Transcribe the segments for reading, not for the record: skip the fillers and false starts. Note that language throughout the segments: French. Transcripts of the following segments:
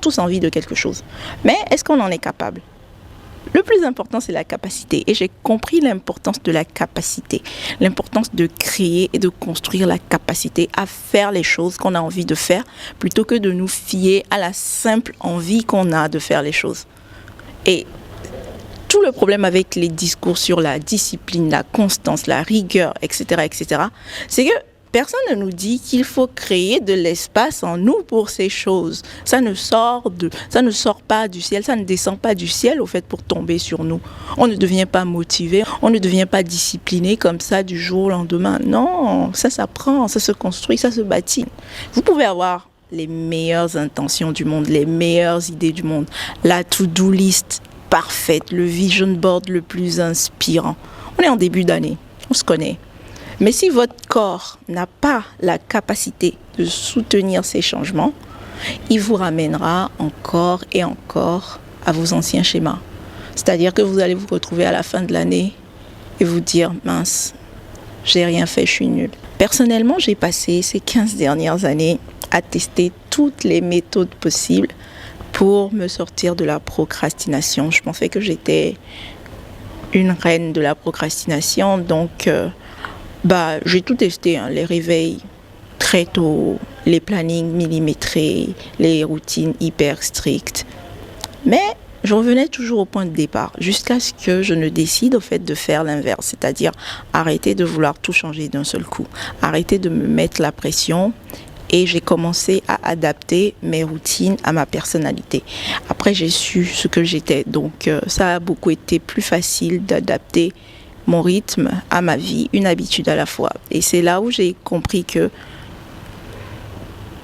tous envie de quelque chose. Mais est-ce qu'on en est capable? Le plus important, c'est la capacité. Et j'ai compris l'importance de la capacité. L'importance de créer et de construire la capacité à faire les choses qu'on a envie de faire, plutôt que de nous fier à la simple envie qu'on a de faire les choses. Et tout le problème avec les discours sur la discipline, la constance, la rigueur, etc., c'est que personne ne nous dit qu'il faut créer de l'espace en nous pour ces choses. Ça ne sort pas du ciel, ça ne descend pas du ciel au fait pour tomber sur nous. On ne devient pas motivé, on ne devient pas discipliné comme ça du jour au lendemain. Non, ça s'apprend, ça se construit, ça se bâtit. Vous pouvez avoir les meilleures intentions du monde, les meilleures idées du monde, la to-do list parfaite, le vision board le plus inspirant. On est en début d'année, on se connaît. Mais si votre corps n'a pas la capacité de soutenir ces changements, il vous ramènera encore et encore à vos anciens schémas. C'est-à-dire que vous allez vous retrouver à la fin de l'année et vous dire « mince, j'ai rien fait, je suis nulle ». Personnellement, j'ai passé ces 15 dernières années à tester toutes les méthodes possibles pour me sortir de la procrastination. Je pensais que j'étais une reine de la procrastination, donc j'ai tout testé, hein, les réveils très tôt, les plannings millimétrés, les routines hyper strictes. Mais je revenais toujours au point de départ, jusqu'à ce que je ne décide au fait de faire l'inverse, c'est-à-dire arrêter de vouloir tout changer d'un seul coup, arrêter de me mettre la pression. Et j'ai commencé à adapter mes routines à ma personnalité. Après, j'ai su ce que j'étais, donc ça a beaucoup été plus facile d'adapter mon rythme à ma vie, une habitude à la fois. Et c'est là où j'ai compris que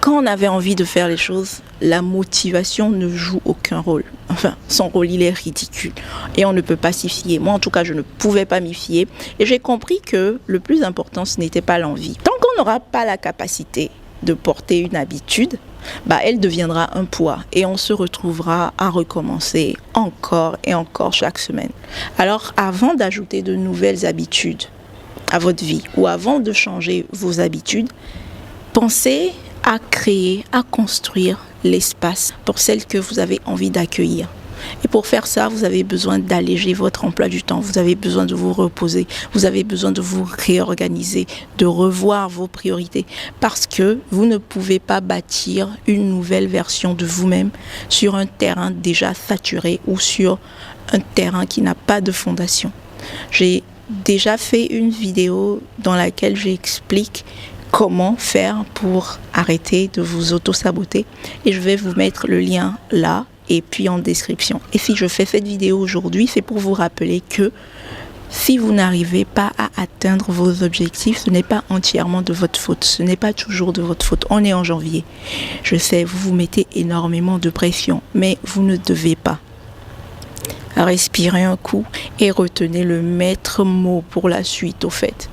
quand on avait envie de faire les choses, la motivation ne joue aucun rôle. Enfin, son rôle, il est ridicule. Et on ne peut pas s'y fier. Moi, en tout cas, je ne pouvais pas m'y fier. Et j'ai compris que le plus important, ce n'était pas l'envie. Tant qu'on n'aura pas la capacité de porter une habitude, elle deviendra un poids et on se retrouvera à recommencer encore et encore chaque semaine. Alors, avant d'ajouter de nouvelles habitudes à votre vie ou avant de changer vos habitudes, pensez à créer, à construire l'espace pour celles que vous avez envie d'accueillir. Et pour faire ça, vous avez besoin d'alléger votre emploi du temps, vous avez besoin de vous reposer, vous avez besoin de vous réorganiser, de revoir vos priorités, parce que vous ne pouvez pas bâtir une nouvelle version de vous-même sur un terrain déjà saturé ou sur un terrain qui n'a pas de fondation. J'ai déjà fait une vidéo dans laquelle j'explique comment faire pour arrêter de vous auto-saboter et je vais vous mettre le lien là et puis en description. Et si je fais cette vidéo aujourd'hui, c'est pour vous rappeler que si vous n'arrivez pas à atteindre vos objectifs, ce n'est pas entièrement de votre faute, ce n'est pas toujours de votre faute. On est en janvier. Je sais, vous vous mettez énormément de pression, mais vous ne devez pas. Respirez un coup et retenez le maître mot pour la suite au fait.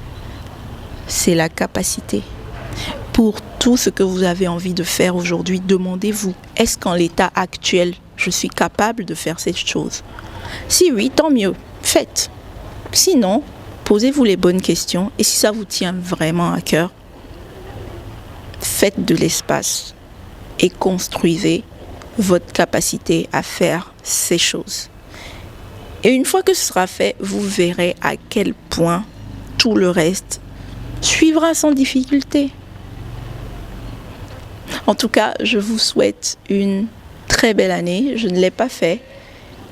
C'est la capacité. Pour tout ce que vous avez envie de faire aujourd'hui, demandez-vous, est-ce qu'en l'état actuel, je suis capable de faire cette chose? Si oui, tant mieux, faites. Sinon, posez-vous les bonnes questions et si ça vous tient vraiment à cœur, faites de l'espace et construisez votre capacité à faire ces choses. Et une fois que ce sera fait, vous verrez à quel point tout le reste suivra sans difficulté. En tout cas, je vous souhaite une très belle année. Je ne l'ai pas fait,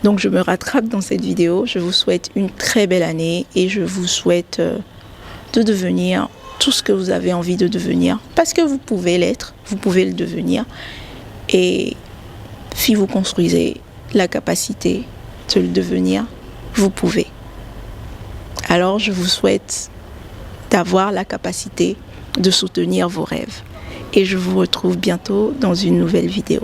donc je me rattrape dans cette vidéo. Je vous souhaite une très belle année et je vous souhaite de devenir tout ce que vous avez envie de devenir. Parce que vous pouvez l'être, vous pouvez le devenir. Et si vous construisez la capacité de le devenir, vous pouvez. Alors je vous souhaite d'avoir la capacité de soutenir vos rêves. Et je vous retrouve bientôt dans une nouvelle vidéo.